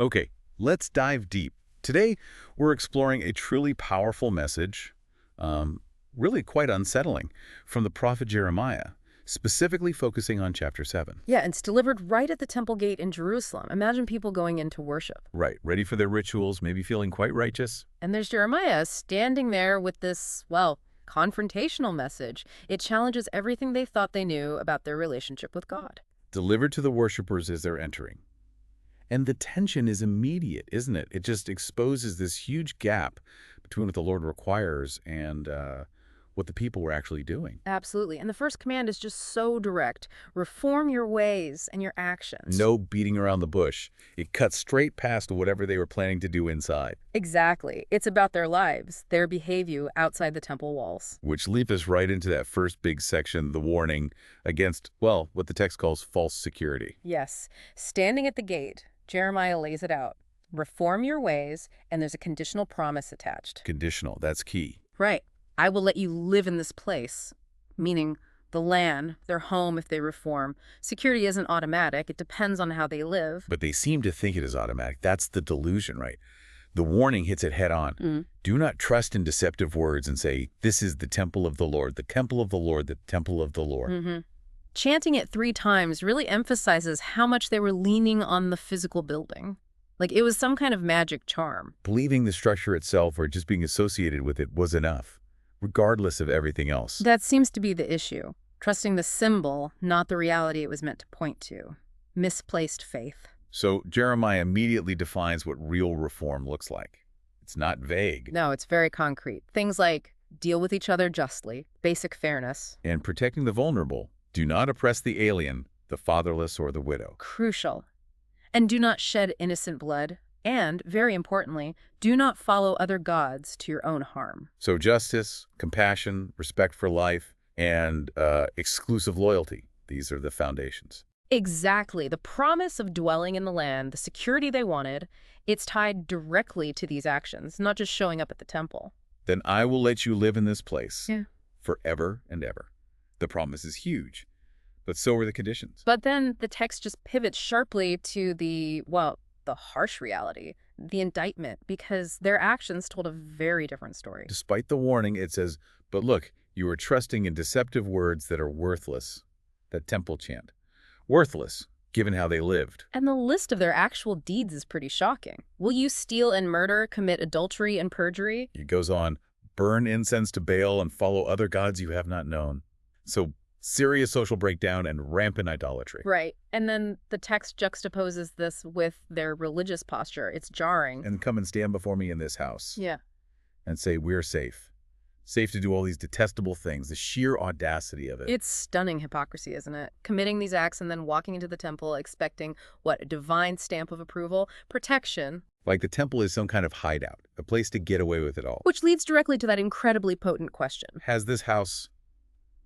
Okay, let's dive deep. Today, we're exploring a truly powerful message, um, really quite unsettling, from the prophet Jeremiah, specifically focusing on chapter 7. Yeah, and it's delivered right at the temple gate in Jerusalem. Imagine people going in to worship. Right, ready for their rituals, maybe feeling quite righteous. And there's Jeremiah standing there with this, well, confrontational message. It challenges everything they thought they knew about their relationship with God. Delivered to the worshipers as they're entering. And the tension is immediate, isn't it? It just exposes this huge gap between what the Lord requires and what the people were actually doing. Absolutely. And the first command is just so direct. Reform your ways and your actions. No beating around the bush. It cuts straight past whatever they were planning to do inside. Exactly. It's about their lives, their behavior outside the temple walls. Which leads us right into that first big section, the warning against, well, what the text calls false security. Yes. Standing at the gate, Jeremiah lays it out. Reform your ways, and there's a conditional promise attached. Conditional, that's key. Right. I will let you live in this place, meaning the land, their home if they reform. Security isn't automatic. It depends on how they live. But they seem to think it is automatic. That's the delusion, right? The warning hits it head on. Do not trust in deceptive words and say, this is the temple of the Lord, the temple of the Lord, the temple of the Lord. Chanting it 3 times really emphasizes how much they were leaning on the physical building. Like it was some kind of magic charm. Believing the structure itself or just being associated with it was enough, regardless of everything else. That seems to be the issue. Trusting the symbol, not the reality it was meant to point to. Misplaced faith. So Jeremiah immediately defines what real reform looks like. It's not vague. No, it's very concrete. Things like deal with each other justly, basic fairness. And protecting the vulnerable. Do not oppress the alien, the fatherless, or the widow. Crucial. And do not shed innocent blood. And, very importantly, do not follow other gods to your own harm. So justice, compassion, respect for life, and exclusive loyalty. These are the foundations. Exactly. The promise of dwelling in the land, the security they wanted, it's tied directly to these actions, not just showing up at the temple. Then I will let you live in this place Yeah. forever and ever. The promise is huge, but so are the conditions. But then the text just pivots sharply to the harsh reality, the indictment, because their actions told a very different story. Despite the warning, it says, but look, you are trusting in deceptive words that are worthless. That temple chant. Worthless, given how they lived. And the list of their actual deeds is pretty shocking. Will you steal and murder, commit adultery and perjury? It goes on, burn incense to Baal and follow other gods you have not known. So serious social breakdown and rampant idolatry. Right. And then the text juxtaposes this with their religious posture. It's jarring. And come and stand before me in this house. Yeah. And say, we're safe. Safe to do all these detestable things, the sheer audacity of it. It's stunning hypocrisy, isn't it? Committing these acts and then walking into the temple expecting, what, a divine stamp of approval? Protection. Like the temple is some kind of hideout, a place to get away with it all. Which leads directly to that incredibly potent question. Has this house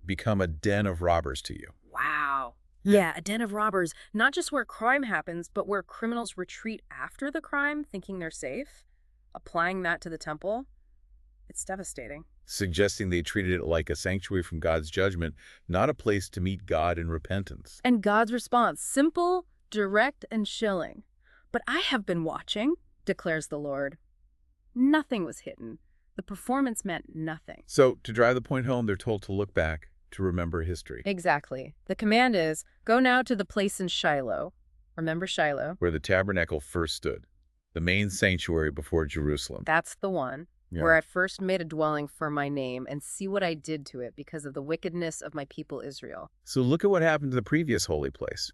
become a den of robbers to you? Wow. Yeah, a den of robbers, not just where crime happens, but where criminals retreat after the crime, thinking they're safe. Applying that to the temple, it's devastating. Suggesting they treated it like a sanctuary from God's judgment, not a place to meet God in repentance. And God's response, simple, direct, and chilling. But I have been watching, declares the Lord. Nothing was hidden. The performance meant nothing. So, to drive the point home, they're told to look back, to remember history. Exactly. The command is, go now to the place in Shiloh. Remember Shiloh? Where the tabernacle first stood, the main sanctuary before Jerusalem. That's the one. Yeah. Where I first made a dwelling for my name, and see what I did to it because of the wickedness of my people Israel. So look at what happened to the previous holy place.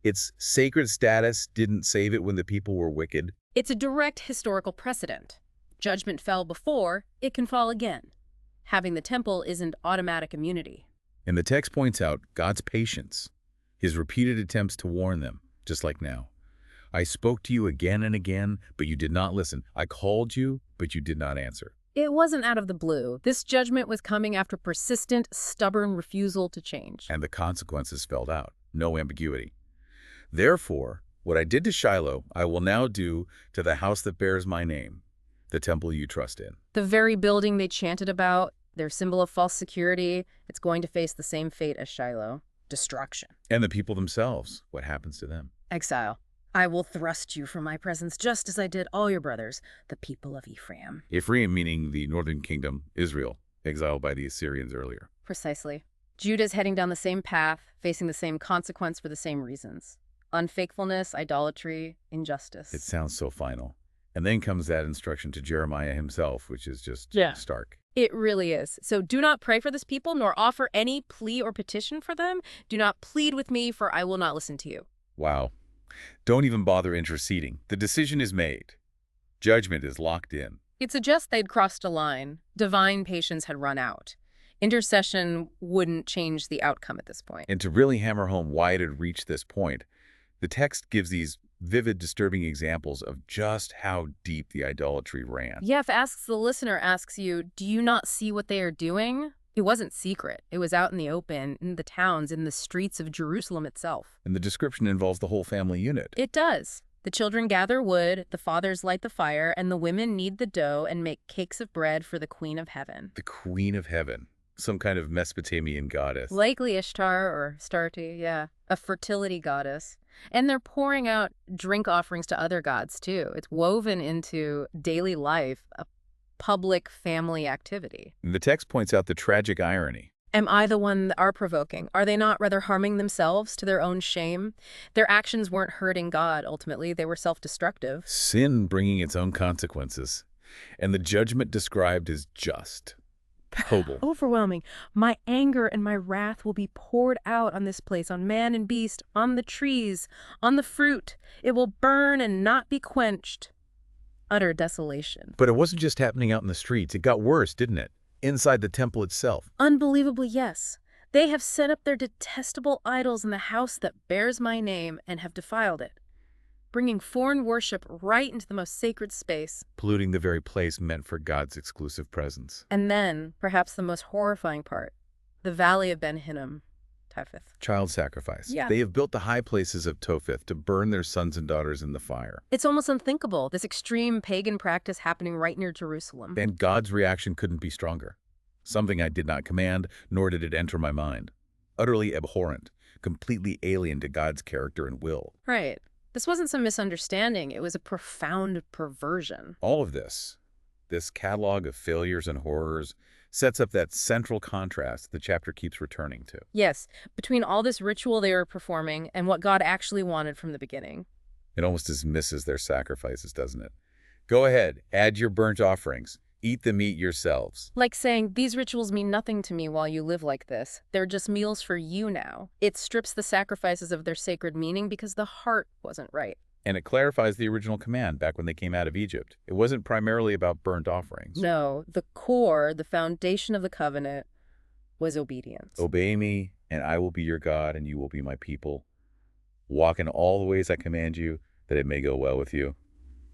Its sacred status didn't save it when the people were wicked. It's a direct historical precedent. Judgment fell before, it can fall again. Having the temple isn't automatic immunity. And the text points out God's patience, his repeated attempts to warn them, just like now. I spoke to you again and again, but you did not listen. I called you, but you did not answer. It wasn't out of the blue. This judgment was coming after persistent, stubborn refusal to change. And the consequences spelled out. No ambiguity. Therefore, what I did to Shiloh, I will now do to the house that bears my name, the temple you trust in. The very building they chanted about, their symbol of false security, it's going to face the same fate as Shiloh. Destruction. And the people themselves, what happens to them? Exile. I will thrust you from my presence just as I did all your brothers, the people of Ephraim. Ephraim meaning the northern kingdom, Israel, exiled by the Assyrians earlier. Precisely. Judah's heading down the same path, facing the same consequence for the same reasons. Unfaithfulness, idolatry, injustice. It sounds so final. And then comes that instruction to Jeremiah himself, which is just stark. It really is. So do not pray for this people, nor offer any plea or petition for them. Do not plead with me, for I will not listen to you. Wow. Don't even bother interceding. The decision is made. Judgment is locked in. It suggests they'd crossed a line. Divine patience had run out. Intercession wouldn't change the outcome at this point. And to really hammer home why it had reached this point, the text gives these vivid, disturbing examples of just how deep the idolatry ran. Yeah, if the listener asks you, do you not see what they are doing? It wasn't secret. It was out in the open, in the towns, in the streets of Jerusalem itself. And the description involves the whole family unit. It does. The children gather wood, the fathers light the fire, and the women knead the dough and make cakes of bread for the Queen of Heaven. The Queen of Heaven. Some kind of Mesopotamian goddess. Likely Ishtar or Astarte, yeah. A fertility goddess. And they're pouring out drink offerings to other gods, too. It's woven into daily life, a public family activity. And the text points out the tragic irony. Am I the one that are provoking? Are they not rather harming themselves to their own shame? Their actions weren't hurting God, ultimately. They were self-destructive. Sin bringing its own consequences. And the judgment described is just. Horrible. Overwhelming. My anger and my wrath will be poured out on this place, on man and beast, on the trees, on the fruit. It will burn and not be quenched. Utter desolation. But it wasn't just happening out in the streets. It got worse, didn't it? Inside the temple itself. Unbelievably, yes. They have set up their detestable idols in the house that bears my name and have defiled it, bringing foreign worship right into the most sacred space. Polluting the very place meant for God's exclusive presence. And then, perhaps the most horrifying part, the Valley of Ben Hinnom, Topheth. Child sacrifice. Yeah. They have built the high places of Topheth to burn their sons and daughters in the fire. It's almost unthinkable, this extreme pagan practice happening right near Jerusalem. And God's reaction couldn't be stronger. Something I did not command, nor did it enter my mind. Utterly abhorrent, completely alien to God's character and will. Right. This wasn't some misunderstanding. It was a profound perversion. All of this catalog of failures and horrors, sets up that central contrast the chapter keeps returning to. Yes, between all this ritual they were performing and what God actually wanted from the beginning. It almost dismisses their sacrifices, doesn't it? Go ahead, add your burnt offerings. Eat the meat yourselves. Like saying, these rituals mean nothing to me while you live like this. They're just meals for you now. It strips the sacrifices of their sacred meaning because the heart wasn't right. And it clarifies the original command back when they came out of Egypt. It wasn't primarily about burnt offerings. No, the core, the foundation of the covenant, was obedience. Obey me, and I will be your God, and you will be my people. Walk in all the ways I command you, that it may go well with you.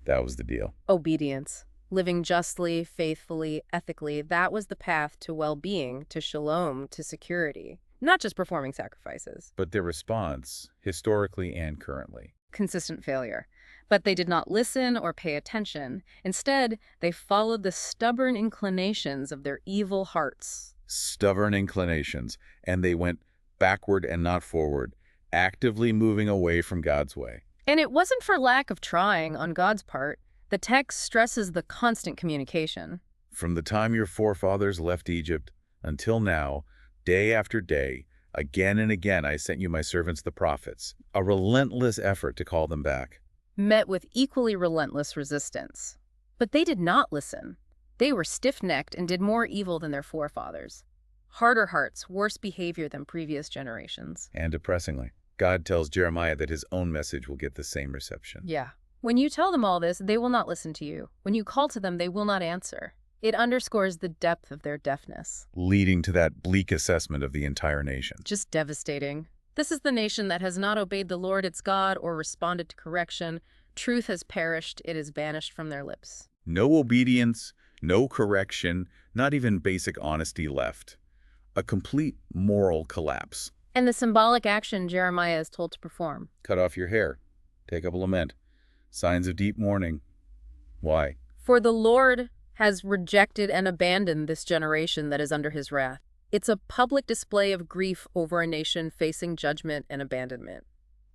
That was the deal. Obedience. Living justly, faithfully, ethically, that was the path to well-being, to shalom, to security. Not just performing sacrifices. But their response, historically and currently. Consistent failure. But they did not listen or pay attention. Instead, they followed the stubborn inclinations of their evil hearts. Stubborn inclinations, and they went backward and not forward, actively moving away from God's way. And it wasn't for lack of trying on God's part. The text stresses the constant communication. From the time your forefathers left Egypt until now, day after day, again and again I sent you my servants the prophets, a relentless effort to call them back. Met with equally relentless resistance. But they did not listen. They were stiff-necked and did more evil than their forefathers. Harder hearts, worse behavior than previous generations. And depressingly, God tells Jeremiah that his own message will get the same reception. Yeah. When you tell them all this, they will not listen to you. When you call to them, they will not answer. It underscores the depth of their deafness. Leading to that bleak assessment of the entire nation. Just devastating. This is the nation that has not obeyed the Lord its God or responded to correction. Truth has perished. It is banished from their lips. No obedience, no correction, not even basic honesty left. A complete moral collapse. And the symbolic action Jeremiah is told to perform. Cut off your hair. Take up a lament. Signs of deep mourning. Why? For the Lord has rejected and abandoned this generation that is under his wrath. It's a public display of grief over a nation facing judgment and abandonment.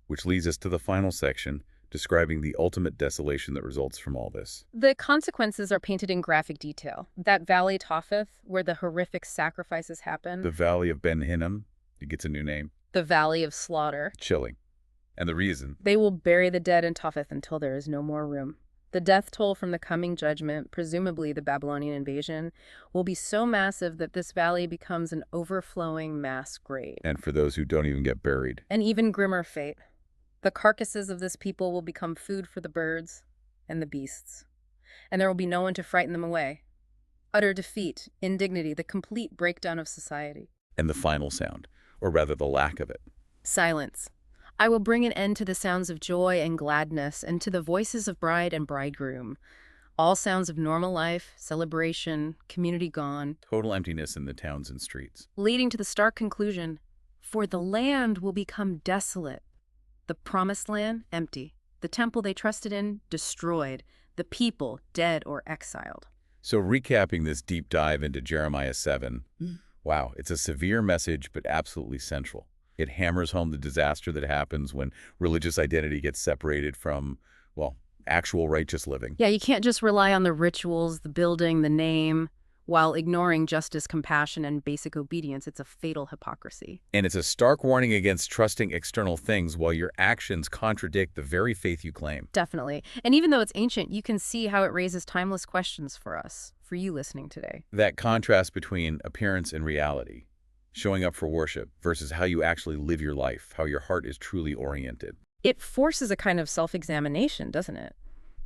Which leads us to the final section, describing the ultimate desolation that results from all this. The consequences are painted in graphic detail. That Valley Topheth, where the horrific sacrifices happen, The Valley of Ben Hinnom, it gets a new name. the Valley of Slaughter. Chilling. And the reason? They will bury the dead in Topheth until there is no more room. The death toll from the coming judgment, presumably the Babylonian invasion, will be so massive that this valley becomes an overflowing mass grave. And for those who don't even get buried. An even grimmer fate. The carcasses of this people will become food for the birds and the beasts. And there will be no one to frighten them away. Utter defeat, indignity, the complete breakdown of society. And the final sound, or rather the lack of it. Silence. I will bring an end to the sounds of joy and gladness and to the voices of bride and bridegroom. All sounds of normal life, celebration, community gone. Total emptiness in the towns and streets. Leading to the stark conclusion, for the land will become desolate. The promised land, empty. The temple they trusted in, destroyed. The people, dead or exiled. So recapping this deep dive into Jeremiah 7, wow, it's a severe message, but absolutely central. It hammers home the disaster that happens when religious identity gets separated from, well, actual righteous living. Yeah, you can't just rely on the rituals, the building, the name, while ignoring justice, compassion, and basic obedience. It's a fatal hypocrisy. And it's a stark warning against trusting external things while your actions contradict the very faith you claim. Definitely. And even though it's ancient, you can see how it raises timeless questions for us, for you listening today. That contrast between appearance and reality, showing up for worship versus how you actually live your life, how your heart is truly oriented. It forces a kind of self-examination, doesn't it?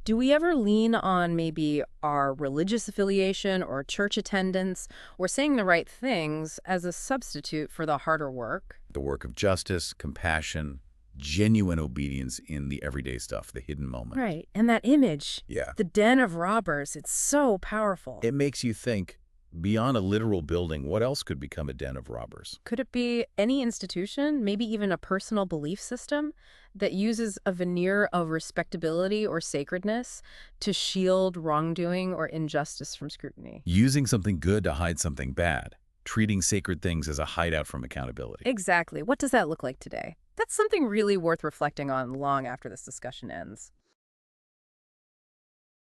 Do we ever lean on maybe our religious affiliation or church attendance or saying the right things as a substitute for the harder work? The work of justice, compassion, genuine obedience in the everyday stuff, the hidden moment. Right. And that image, Yeah. the den of robbers, it's so powerful. It makes you think, beyond a literal building, what else could become a den of robbers? Could it be any institution, maybe even a personal belief system that uses a veneer of respectability or sacredness to shield wrongdoing or injustice from scrutiny? Using something good to hide something bad, treating sacred things as a hideout from accountability. Exactly. What does that look like today? That's something really worth reflecting on long after this discussion ends.